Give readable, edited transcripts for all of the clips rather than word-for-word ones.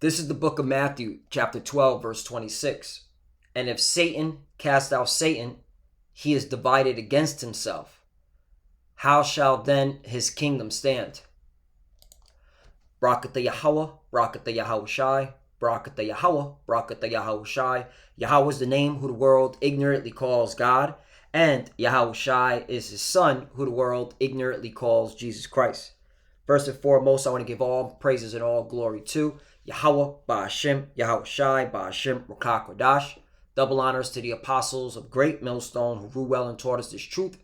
This is the book of Matthew, chapter 12, verse 26. And if Satan cast out Satan, he is divided against himself. How shall then his kingdom stand? Barakatah Yahweh, Barakatah Yahweh Shai, Barakatah Yahweh, Barakatah Yahweh Shai. Yahweh is the name who the world ignorantly calls God, and Yahweh Shai is his son who the world ignorantly calls Jesus Christ. First and foremost, I want to give all praises and all glory to Yahweh, Ba'ashem, Yahweh Shai, Ba'ashem, Ruach HaKodesh. Double honors to the apostles of Great Millstone who grew well and taught us this truth.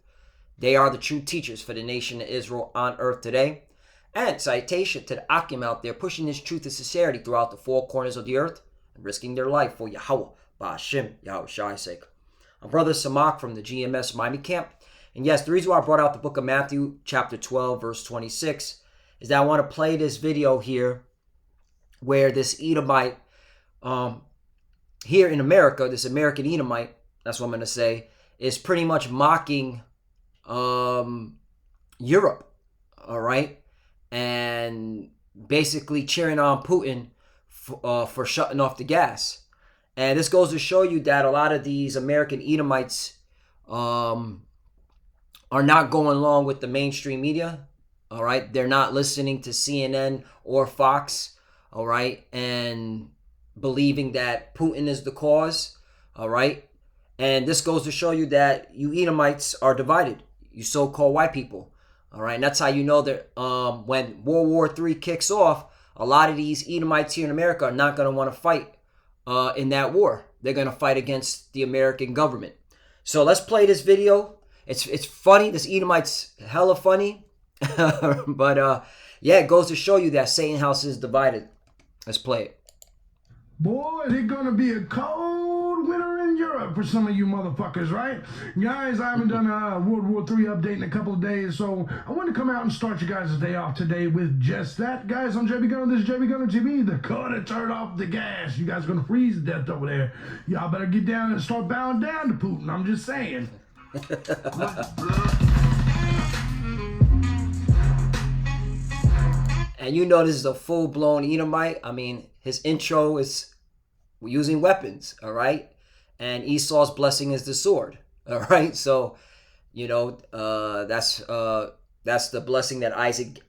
They are the true teachers for the nation of Israel on earth today. And citation to the Akim out there pushing this truth and sincerity throughout the four corners of the earth and risking their life for Yahweh, Ba'ashem, Yahweh Shai's sake. I'm Brother Samak from the GMS Miami camp. And yes, the reason why I brought out the book of Matthew, chapter 12, verse 26, is that I want to play this video here where this Edomite, here in America, this American Edomite, that's what I'm going to say, is pretty much mocking Europe, all right? And basically cheering on Putin for shutting off the gas. And this goes to show you that a lot of these American Edomites are not going along with the mainstream media, all right? They're not listening to CNN or Fox, all right? And believing that Putin is the cause, all right? And this goes to show you that you Edomites are divided, you so-called white people, all right? And that's how you know that when World War III kicks off, a lot of these Edomites here in America are not going to want to fight in that war. They're going to fight against the American government. So let's play this video. It's funny. This Edomite's hella funny. But yeah, it goes to show you that Satan house is divided. Let's play it. Boy, it's gonna be a cold winter in Europe for some of you motherfuckers, right? Guys, I haven't done a World War III update in a couple of days, so I wanted to come out and start you guys' day off today with just that. Guys, I'm JB Gunner, this is JB Gunner TV. They're gonna turn off the gas. You guys are gonna freeze to death over there. Y'all better get down and start bowing down to Putin, I'm just saying. And you know this is a full-blown Edomite. I mean, his intro is using weapons, all right? And Esau's blessing is the sword, all right? So, you know, that's the blessing that Isaac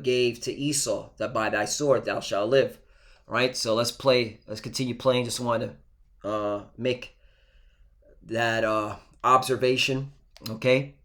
gave to Esau, that by thy sword thou shalt live, all right? So let's continue playing. Just want to make that observation, okay?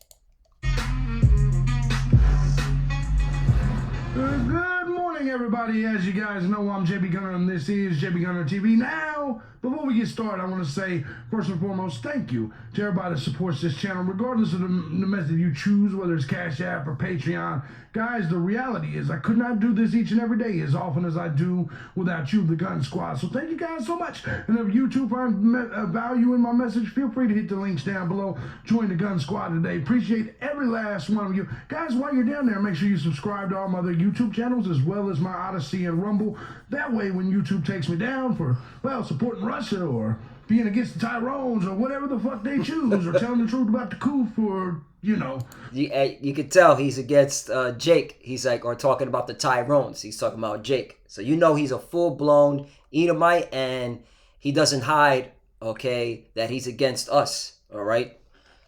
Good morning, everybody. As you guys know, I'm JB Gunner, and this is JB Gunner TV. Now, before we get started, I want to say, first and foremost, thank you to everybody that supports this channel, regardless of the method you choose, whether it's Cash App or Patreon. Guys, the reality is I could not do this each and every day as often as I do without you, the Gun Squad. So thank you guys so much. And if you too find value in my message, feel free to hit the links down below. Join the Gun Squad today. Appreciate every last one of you. Guys, while you're down there, make sure you subscribe to all my other YouTube channels as well as my Odyssey and Rumble. That way, when YouTube takes me down for, well, supporting Russia or being against the Tyrones or whatever the fuck they choose, or telling the truth about the coup, or, you know. You could tell he's against Jake. He's like, or talking about the Tyrones. He's talking about Jake. So you know he's a full-blown Edomite, and he doesn't hide, okay, that he's against us, all right?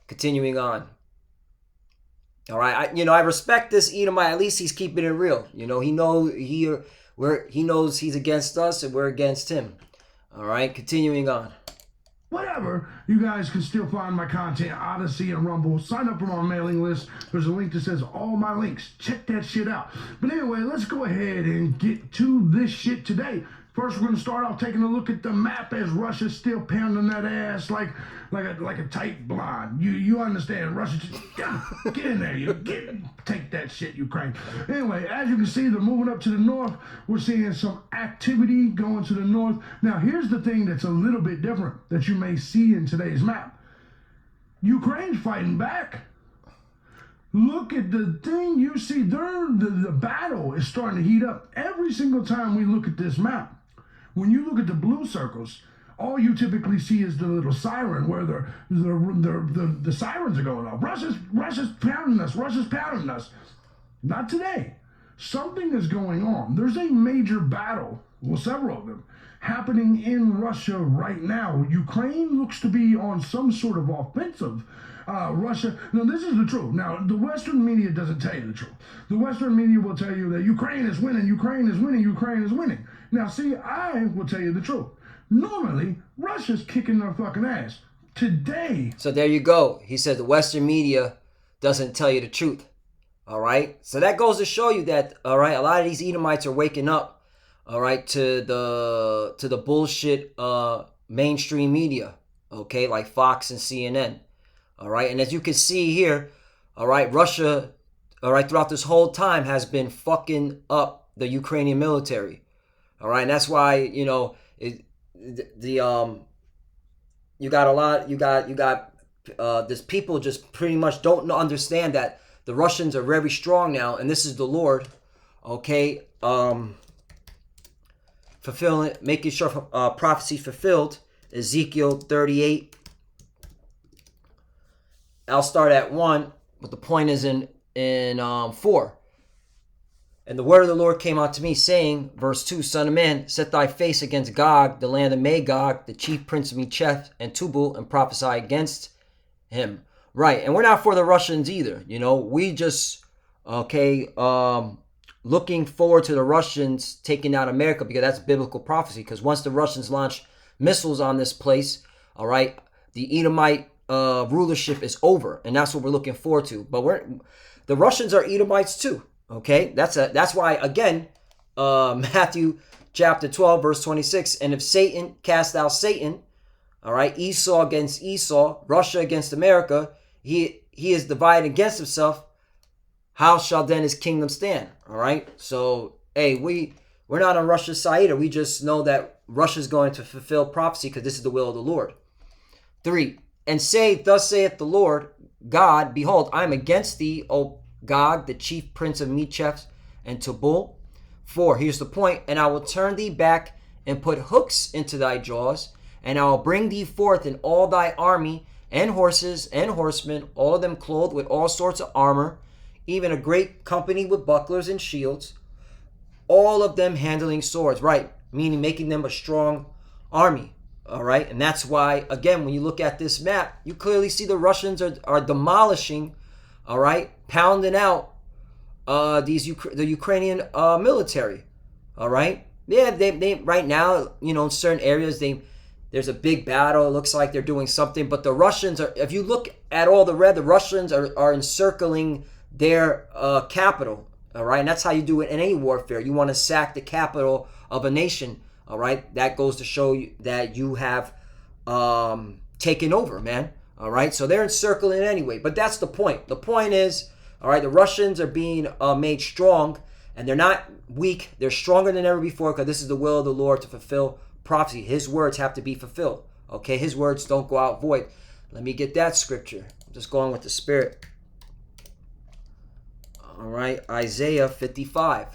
Continuing on. All right, I respect this Edomite. At least he's keeping it real. You know, he knows he's against us and we're against him. All right, continuing on. Whatever, you guys can still find my content, Odyssey and Rumble. Sign up for my mailing list. There's a link that says all my links. Check that shit out. But anyway, let's go ahead and get to this shit today. First, we're going to start off taking a look at the map as Russia's still pounding that ass like a tight blonde. You understand? Russia, just, get in there. Take that shit, Ukraine. Anyway, as you can see, they're moving up to the north. We're seeing some activity going to the north. Now, here's the thing that's a little bit different that you may see in today's map. Ukraine's fighting back. Look at the thing you see there. The battle is starting to heat up every single time we look at this map. When you look at the blue circles, all you typically see is the little siren where the sirens are going off. Russia's pounding us. Russia's pounding us. Not today. something is going on. There's a major battle, well, several of them, happening in Russia right now. Ukraine looks to be on some sort of offensive. Russia, now this is the truth. Now, the Western media doesn't tell you the truth. The Western media will tell you that Ukraine is winning, Ukraine is winning, Ukraine is winning. Now, see, I will tell you the truth. Normally, Russia's kicking their fucking ass. Today. So there you go. He said the Western media doesn't tell you the truth. All right. So that goes to show you that, all right, a lot of these Edomites are waking up, all right, to the bullshit mainstream media, okay, like Fox and CNN. All right. And as you can see here, all right, Russia, all right, throughout this whole time has been fucking up the Ukrainian military. All right. And that's why, you know, you got this people just pretty much don't understand that the Russians are very strong now, and this is the Lord, okay, fulfilling, making sure prophecy fulfilled. Ezekiel 38. I'll start at 1, but the point is in 4. And the word of the Lord came out to me, saying, verse 2, Son of man, set thy face against Gog, the land of Magog, the chief prince of Meshech and Tubal, and prophesy against him. Right, and we're not for the Russians either. You know, we just, okay, looking forward to the Russians taking out America, because that's biblical prophecy. Because once the Russians launch missiles on this place, all right, the Edomite rulership is over, and that's what we're looking forward to. But the Russians are Edomites too. Okay, that's why, again, Matthew chapter 12, verse 26, and if Satan cast out Satan, all right, Esau against Esau, Russia against America, he is divided against himself, how shall then his kingdom stand? All right, so, hey, we're not on Russia's side either. We just know that Russia's going to fulfill prophecy because this is the will of the Lord. 3, and say, thus saith the Lord God, behold, I am against thee, O Gog, the chief prince of Meshech and Tubal. 4, here's the point, and I will turn thee back and put hooks into thy jaws, and I will bring thee forth in all thy army, and horses and horsemen, all of them clothed with all sorts of armor, even a great company with bucklers and shields, all of them handling swords, right? Meaning making them a strong army, all right? And that's why, again, when you look at this map, you clearly see the Russians are demolishing, all right, pounding out the Ukrainian military, all right? Yeah, they right now, you know, in certain areas, there's a big battle. It looks like they're doing something, but the Russians are, if you look at all the red, the Russians are encircling their capital, all right? And that's how you do it in any warfare. You want to sack the capital of a nation, all right? That goes to show you that you have taken over, man, all right? So they're encircling it anyway, but that's the point. The point is, all right, the Russians are being made strong, and they're not weak. They're stronger than ever before, because this is the will of the Lord to fulfill prophecy. His words have to be fulfilled, okay? His words don't go out void. Let me get that scripture. I'm just going with the Spirit. All right, Isaiah 55.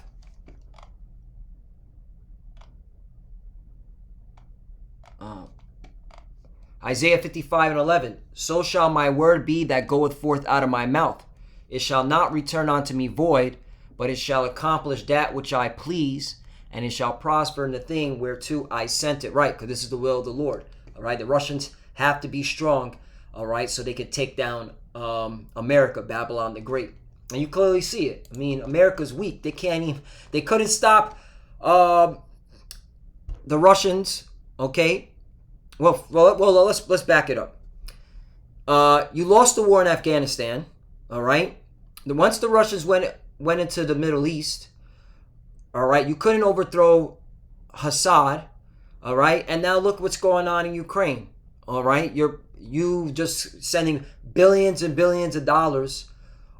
Isaiah 55 and 11. So shall my word be that goeth forth out of my mouth. It shall not return unto me void, but it shall accomplish that which I please, and it shall prosper in the thing whereto I sent it. Right, because this is the will of the Lord. All right, the Russians have to be strong, all right, so they could take down America, Babylon the Great. And you clearly see it. I mean, America's weak. They couldn't stop the Russians, okay? Well, let's back it up. You lost the war in Afghanistan, all right? Once the Russians went into the Middle East, all right, you couldn't overthrow Assad, all right? And now look what's going on in Ukraine, all right? You just sending billions and billions of dollars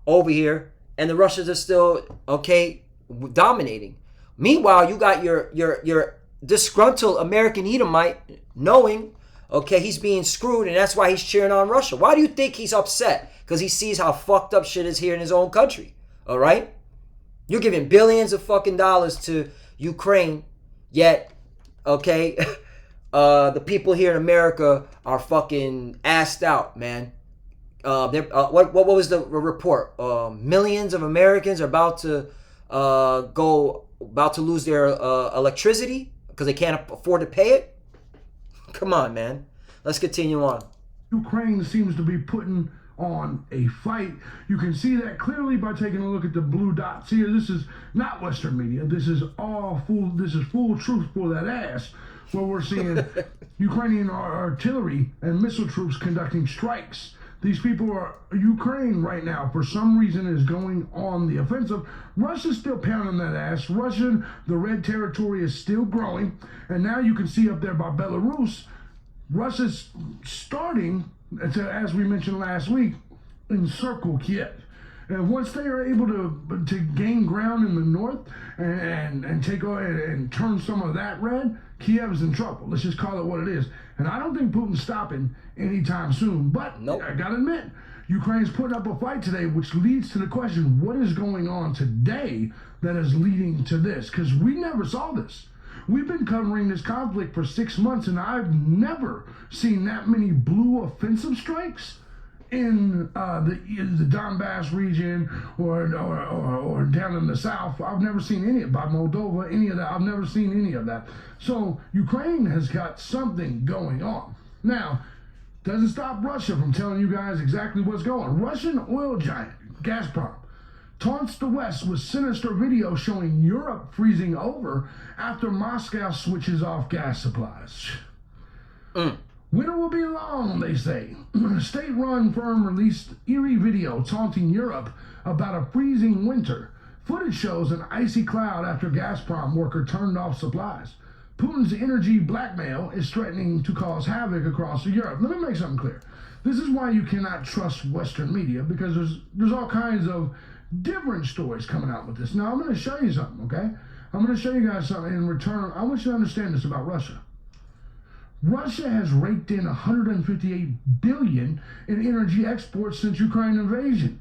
over here, and the Russians are still, okay, dominating. Meanwhile, you got your disgruntled American Edomite knowing, okay, he's being screwed, and that's why he's cheering on Russia. Why do you think he's upset? Because he sees how fucked up shit is here in his own country, all right? You're giving billions of fucking dollars to Ukraine, yet, okay, the people here in America are fucking assed out, man. What was the report? Millions of Americans are about to about to lose their electricity because they can't afford to pay it? Come on, man. Let's continue on. Ukraine seems to be putting on a fight. You can see that clearly by taking a look at the blue dots here. This is not Western media. This is full truth for that ass, where we're seeing Ukrainian artillery and missile troops conducting strikes. These people are Ukraine right now, for some reason, is going on the offensive. Russia's still pounding that ass. The red territory is still growing. And now you can see up there by Belarus, Russia's starting to, as we mentioned last week, encircle Kiev. And once they are able to gain ground in the north and take and turn some of that red, Kiev is in trouble. Let's just call it what it is. And I don't think Putin's stopping anytime soon. But nope. I gotta admit, Ukraine's putting up a fight today, which leads to the question, what is going on today that is leading to this? Because we never saw this. We've been covering this conflict for 6 months, and I've never seen that many blue offensive strikes in the Donbass region or down in the south. I've never seen any by Moldova, any of that. I've never seen any of that. So Ukraine has got something going on. Now, doesn't stop Russia from telling you guys exactly what's going on. Russian oil giant Gazprom taunts the West with sinister video showing Europe freezing over after Moscow switches off gas supplies. Winter will be long, they say. A state-run firm released eerie video taunting Europe about a freezing winter. Footage shows an icy cloud after Gazprom worker turned off supplies. Putin's energy blackmail is threatening to cause havoc across Europe. Let me make something clear. This is why you cannot trust Western media, because there's all kinds of different stories coming out with this. Now, I'm going to show you something, okay? I'm going to show you guys something in return. I want you to understand this about Russia. Russia has raked in $158 billion in energy exports since Ukraine invasion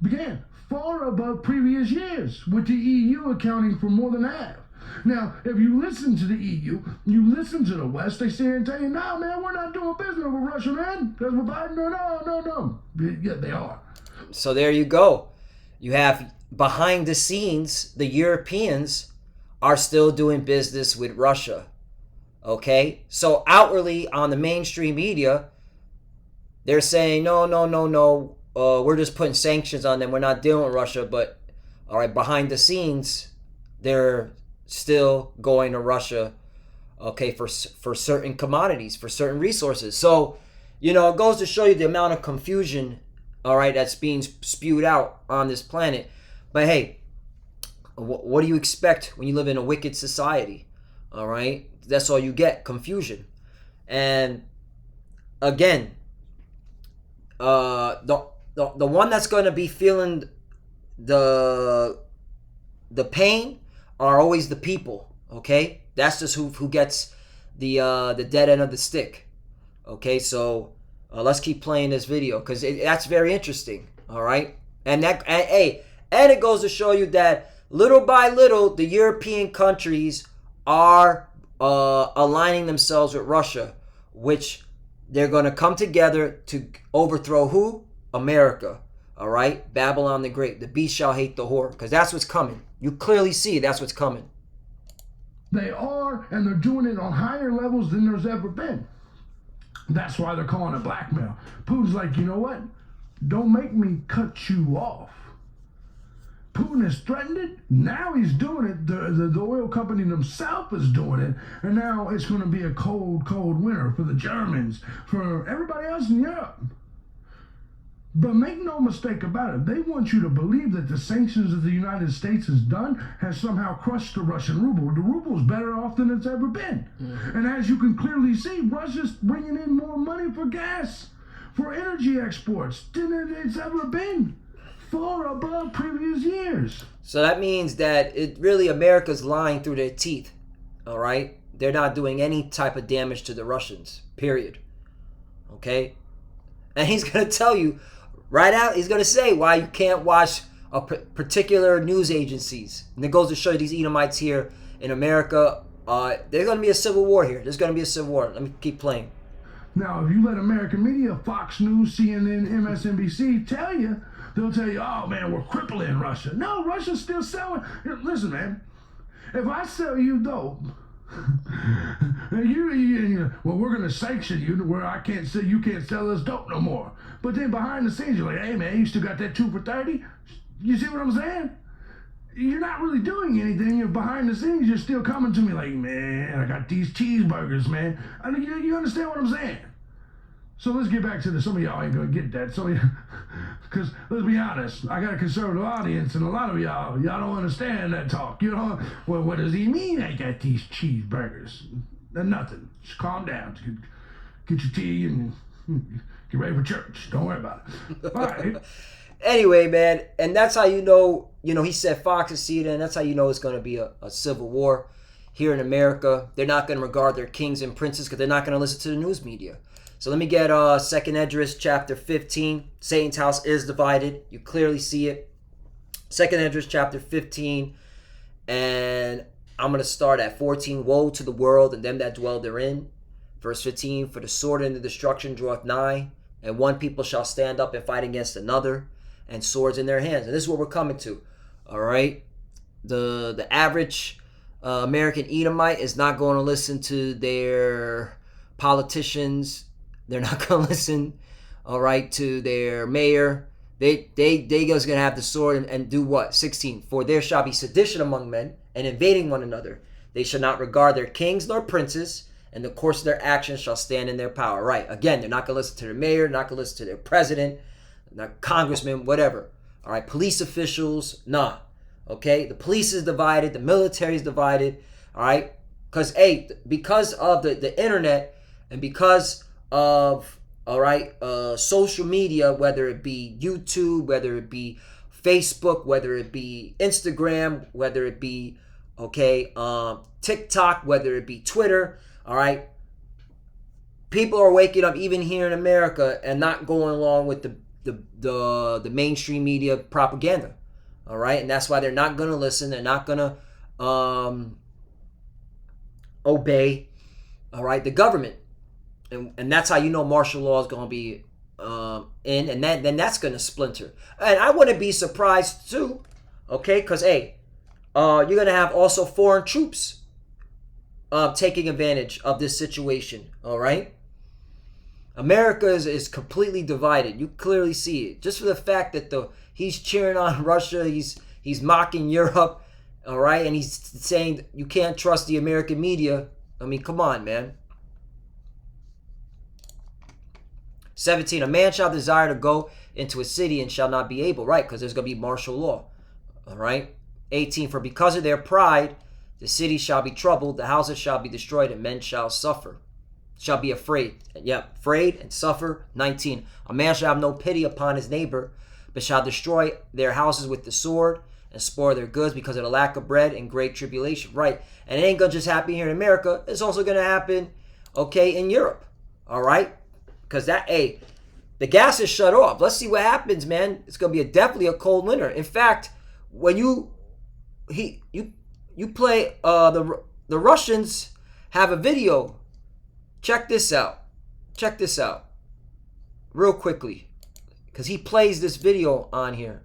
began, far above previous years, with the EU accounting for more than half. Now, if you listen to the EU, you listen to the West, they say and tell you, no, man, we're not doing business with Russia, man. That's what Biden, no. Yeah, they are. So there you go. You have behind the scenes, the Europeans are still doing business with Russia. Okay? So outwardly on the mainstream media, they're saying, no. We're just putting sanctions on them. We're not dealing with Russia. But, all right, behind the scenes, they're still going to Russia, okay, for certain commodities, for certain resources. So, it goes to show you the amount of confusion, all right, that's being spewed out on this planet. But hey, what do you expect when you live in a wicked society? All right, that's all you get, confusion. And again, the one that's going to be feeling the pain are always the people. Okay, that's just who gets the dead end of the stick. Okay, so let's keep playing this video because that's very interesting. All right, and it goes to show you that little by little the European countries are aligning themselves with Russia, which they're going to come together to overthrow who? America. All right, Babylon the Great. The beast shall hate the whore, because that's what's coming. You clearly see that's what's coming. They are, and they're doing it on higher levels than there's ever been. That's why they're calling it blackmail. Putin's like, you know what? Don't make me cut you off. Putin has threatened it. Now he's doing it. The oil company themselves is doing it. And now it's going to be a cold, cold winter for the Germans, for everybody else in Europe. But make no mistake about it, they want you to believe that the sanctions that the United States has done has somehow crushed the Russian ruble. The ruble's better off than it's ever been. Mm-hmm. And as you can clearly see, Russia's bringing in more money for gas, for energy exports than it's ever been, far above previous years. So that means that America's lying through their teeth, all right? They're not doing any type of damage to the Russians, period. Okay? And he's going to tell you, right out, he's going to say why you can't watch a particular news agencies. And it goes to show you these Edomites here in America, there's going to be a civil war here. There's going to be a civil war. Let me keep playing. Now, if you let American media, Fox News, CNN, MSNBC tell you they'll tell you, oh man, we're crippling Russia. No, Russia's still selling. Listen, man, if I sell you dope, well, we're gonna sanction you to where you can't sell us dope no more. But then behind the scenes, you're like, hey man, you still got that 2 for $30? You see what I'm saying? You're not really doing anything. You're behind the scenes. You're still coming to me like, man, I got these cheeseburgers, man. I mean, you understand what I'm saying? So let's get back to this. Some of y'all ain't gonna get that. Because let's be honest, I got a conservative audience, and a lot of y'all don't understand that talk. You know, well, what does he mean? I got these cheeseburgers. Nothing. Just calm down. Get your tea and get ready for church. Don't worry about it. All right. Anyway, man, and that's how you know, he said Fox is seated, and that's how you know it's going to be a civil war here in America. They're not going to regard their kings and princes because they're not going to listen to the news media. So let me get 2nd Esdras chapter 15. Satan's house is divided. You clearly see it. 2nd Esdras chapter 15, and I'm going to start at 14. Woe to the world and them that dwell therein. Verse 15, for the sword and the destruction draweth nigh, and one people shall stand up and fight against another, and swords in their hands. And this is what we're coming to. All right? The average American Edomite is not going to listen to their politicians. They're not going to listen, all right, to their mayor. They just going to have the sword and do what? 16. For there shall be sedition among men and invading one another. They shall not regard their kings nor princes, and the course of their actions shall stand in their power. Right. Again, they're not going to listen to their mayor, they're not going to listen to their president, not congressman, whatever. All right, police officials, nah. Okay, the police is divided, the military is divided. All right, because of the internet and because of social media, whether it be YouTube, whether it be Facebook, whether it be Instagram, whether it be TikTok, whether it be Twitter. All right, people are waking up even here in America and not going along with the mainstream media propaganda. All right, and that's why they're not going to listen. They're not going to obey. All right, the government, and that's how you know martial law is going to be in, and then that's going to splinter. And I wouldn't be surprised too, because you're going to have also foreign troops taking advantage of this situation. All right. America is completely divided. You clearly see it. Just for the fact that he's cheering on Russia, he's mocking Europe, all right? And he's saying you can't trust the American media. I mean, come on, man. 17, a man shall desire to go into a city and shall not be able, right? Because there's going to be martial law, all right? 18, for because of their pride, the city shall be troubled, the houses shall be destroyed, and men shall suffer. Shall be afraid. Afraid and suffer. 19. A man shall have no pity upon his neighbor, but shall destroy their houses with the sword and spoil their goods because of the lack of bread and great tribulation. Right. And it ain't going to just happen here in America. It's also going to happen, in Europe. All right. Because the gas is shut off. Let's see what happens, man. It's going to be definitely a cold winter. In fact, when you play, the Russians have a video. Check this out. Real quickly. Because he plays this video on here.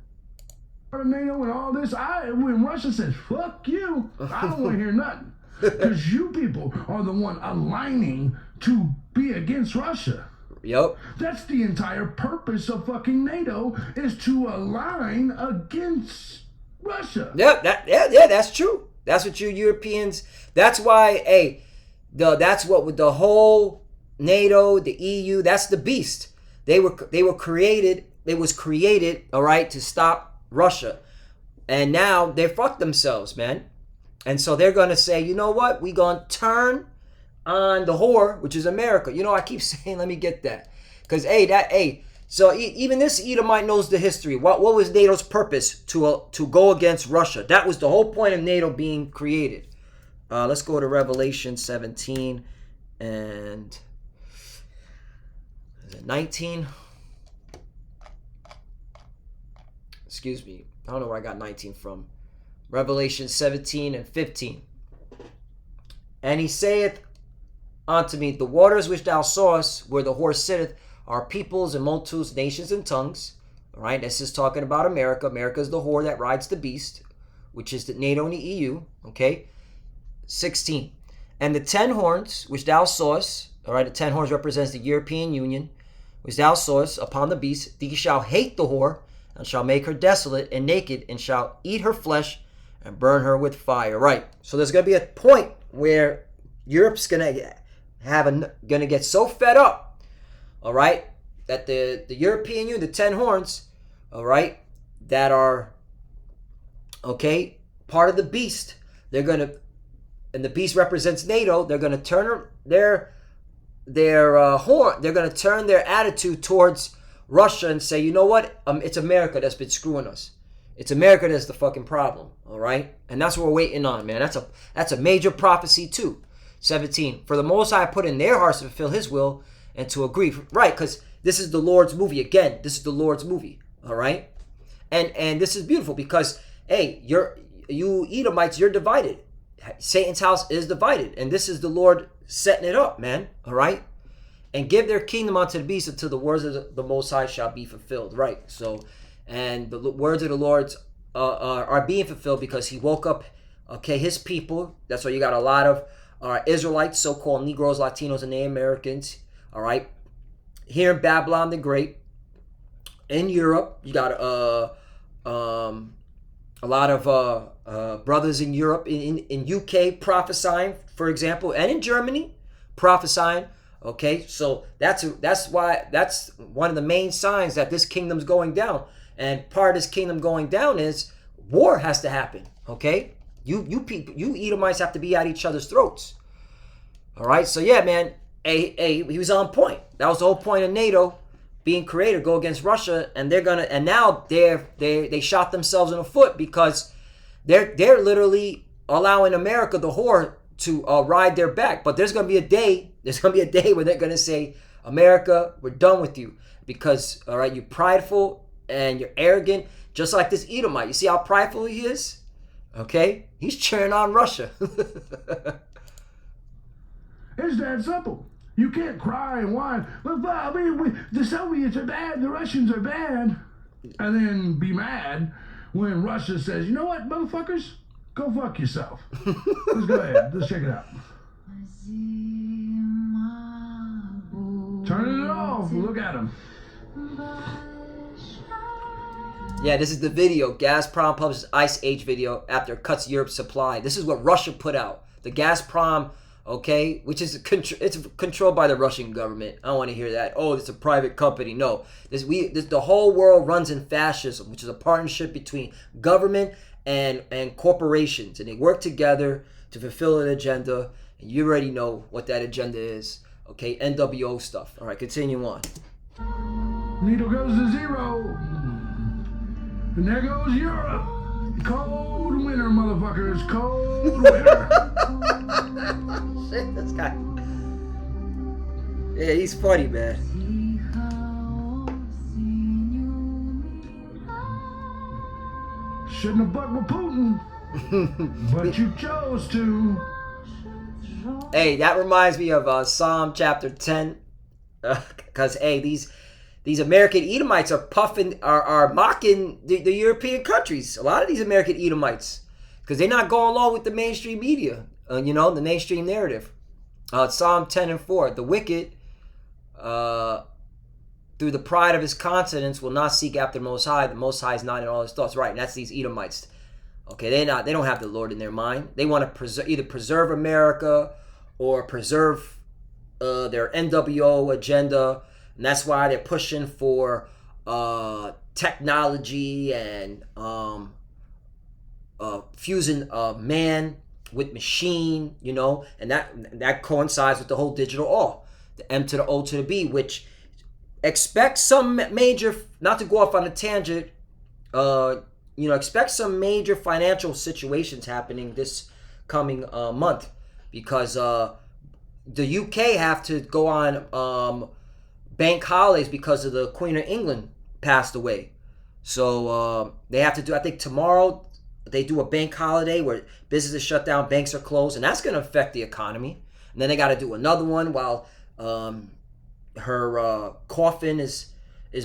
NATO and all this, when Russia says, fuck you, I don't want to hear nothing. Because you people are the one aligning to be against Russia. Yep. That's the entire purpose of fucking NATO, is to align against Russia. Yep, that's true. That's what you Europeans, that's why, that's what with the whole NATO, the EU, that's the beast. They were created, it was created, all right, to stop Russia. And now they fucked themselves, man. And so they're going to say, you know what? We're going to turn on the whore, which is America. I keep saying, let me get that. Because, so even this Edomite knows the history. What was NATO's purpose? To go against Russia. That was the whole point of NATO being created. Let's go to Revelation 17 and 19. Excuse me. I don't know where I got 19 from. Revelation 17 and 15. And he saith unto me, the waters which thou sawest, where the horse sitteth, are peoples and multitudes, nations and tongues. All right, this is talking about America. America is the whore that rides the beast, which is the NATO and the EU. Okay, 16. And the 10 horns which thou sawest, all right, the 10 horns represents the European Union, which thou sawest upon the beast, thee shall hate the whore, and shall make her desolate and naked, and shall eat her flesh, and burn her with fire. Right. So there's going to be a point where Europe's going to get so fed up, all right, that the European Union, the 10 horns, all right, that are, okay, part of the beast, they're going to, and the beast represents NATO, they're going to turn their horn, they're going to turn their attitude towards Russia and say, you know what, it's America that's been screwing us. It's America that's the fucking problem, all right? And that's what we're waiting on, man. That's a major prophecy too. 17. For the Most High put in their hearts to fulfill His will and to agree, right? Because this is the Lord's movie. Again, this is the Lord's movie, all right? And this is beautiful because, hey, you Edomites, you're divided. Satan's house is divided, and this is the Lord setting it up, man, all right? And give their kingdom unto the beast until the words of the Most High shall be fulfilled, right? So, and the words of the Lord are being fulfilled because He woke up, okay, His people. That's why you got a lot of Israelites, so-called Negroes, Latinos, and Native Americans, all right? Here in Babylon the Great, in Europe, you got a lot of brothers in Europe, in UK prophesying, for example, and in Germany prophesying. Okay, so that's one of the main signs that this kingdom's going down, and part of this kingdom going down is war has to happen. Okay, you people, you Edomites have to be at each other's throats. All right, so yeah, man, he was on point. That was the whole point of NATO being created, go against Russia, and now they shot themselves in the foot because they're literally allowing America, the whore, to ride their back. But there's gonna be a day where they're gonna say, America, we're done with you because, all right, you're prideful and you're arrogant, just like this Edomite. You see how prideful he is? Okay, he's cheering on Russia. It's that simple. You can't cry and whine. Look, I mean, the Soviets are bad, the Russians are bad, and then be mad when Russia says, you know what, motherfuckers, go fuck yourself. Let's go ahead. Let's check it out. Turning it off. Look at them. Yeah, this is the video. Gazprom publishes Ice Age video after it cuts Europe's supply. This is what Russia put out. The Gazprom, okay, which is it's controlled by the Russian government. I don't want to hear that. Oh, it's a private company. No, the whole world runs in fascism, which is a partnership between government and corporations, and they work together to fulfill an agenda. And you already know what that agenda is. Okay, NWO stuff. All right, continue on. Needle goes to zero. And there goes Europe. Cold winter, motherfuckers. Cold winter. Shit, this guy. Yeah, he's funny, man. Shouldn't have bucked with Putin, but you chose to. Hey, that reminds me of Psalm chapter 10. Because, hey, these American Edomites are mocking the European countries. A lot of these American Edomites. Because they're not going along with the mainstream media. The mainstream narrative. Psalm 10 and 4. The wicked, through the pride of his conscience, will not seek after the Most High. The Most High is not in all his thoughts. Right, and that's these Edomites. Okay, they don't have the Lord in their mind. They want to either preserve America or preserve their NWO agenda, and that's why they're pushing for technology and fusing man with machine, and that coincides with the whole digital all, the M to the O to the B, which expect some major, not to go off on a tangent, expect some major financial situations happening this coming month, because the UK have to go on bank holidays because of the Queen of England passed away. So they have to do, I think tomorrow they do a bank holiday where businesses shut down, banks are closed, and that's going to affect the economy. And then they got to do another one while her coffin is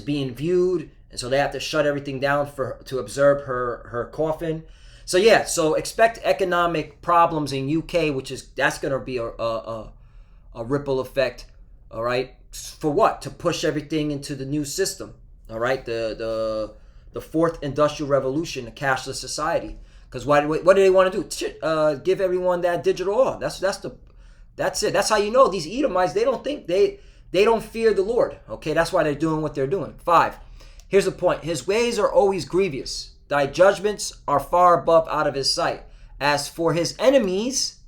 being viewed And so they have to shut everything down to observe her coffin. So yeah, so expect economic problems in UK, that's going to be a ripple effect. All right, for what? To push everything into the new system. All right, the fourth industrial revolution, the cashless society. Because what do they want to do? Give everyone that digital oil. That's it. That's how you know these Edomites. They don't think they don't fear the Lord. Okay, that's why they're doing what they're doing. 5. Here's the point. His ways are always grievous. Thy judgments are far above out of his sight. As for his enemies,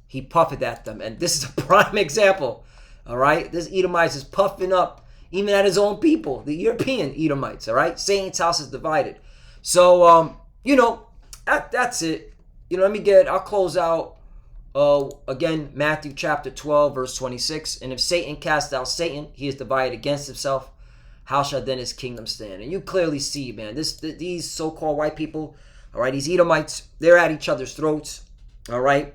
he puffeth at them. And this is a prime example. All right, this Edomites is puffing up even at his own people, the European Edomites. All right, Satan's house is divided. So that's it. I'll close out again, Matthew chapter 12 verse 26. And if Satan cast out Satan, he is divided against himself. How shall then his kingdom stand? And you clearly see, man, these so-called white people, all right, these Edomites, they're at each other's throats. All right,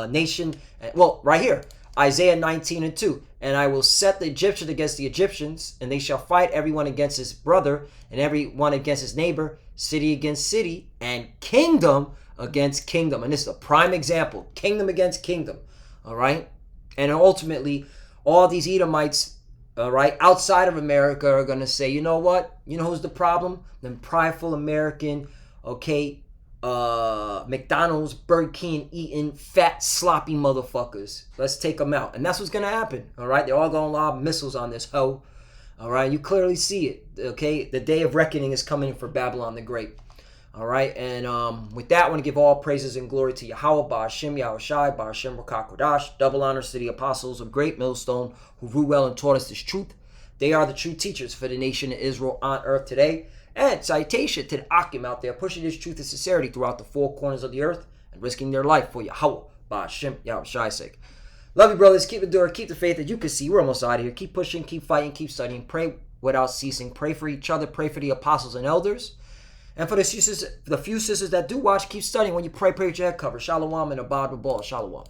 nation. Well, right here, Isaiah 19:2. And I will set the Egyptians against the Egyptians, and they shall fight everyone against his brother, and everyone against his neighbor, city against city, and kingdom against kingdom. And this is a prime example. Kingdom against kingdom. All right. And ultimately, all these Edomites, all right, outside of America are going to say, you know what? You know who's the problem? Them prideful American, okay, McDonald's, Burger King eating fat, sloppy motherfuckers. Let's take them out. And that's what's going to happen. All right. They're all going to lob missiles on this hoe. All right. You clearly see it. Okay. The day of reckoning is coming for Babylon the Great. All right. And with that, I want to give all praises and glory to Yahweh, Ba'ashem, Yahushai, Ba'ashem, Rakakodash. Double honors to the apostles of Great Millstone who grew well and taught us this truth. They are the true teachers for the nation of Israel on earth today. And citation to the Akim out there pushing this truth and sincerity throughout the four corners of the earth and risking their life for Yahweh, Ba'ashem, Yahushai's sake. Love you, brothers. Keep the door. Keep the faith. As you can see, we're almost out of here. Keep pushing, keep fighting, keep studying. Pray without ceasing. Pray for each other. Pray for the apostles and elders. And for the few sisters that do watch, keep studying. When you pray with your head covered. Shalom and abad b'ball. Shalom.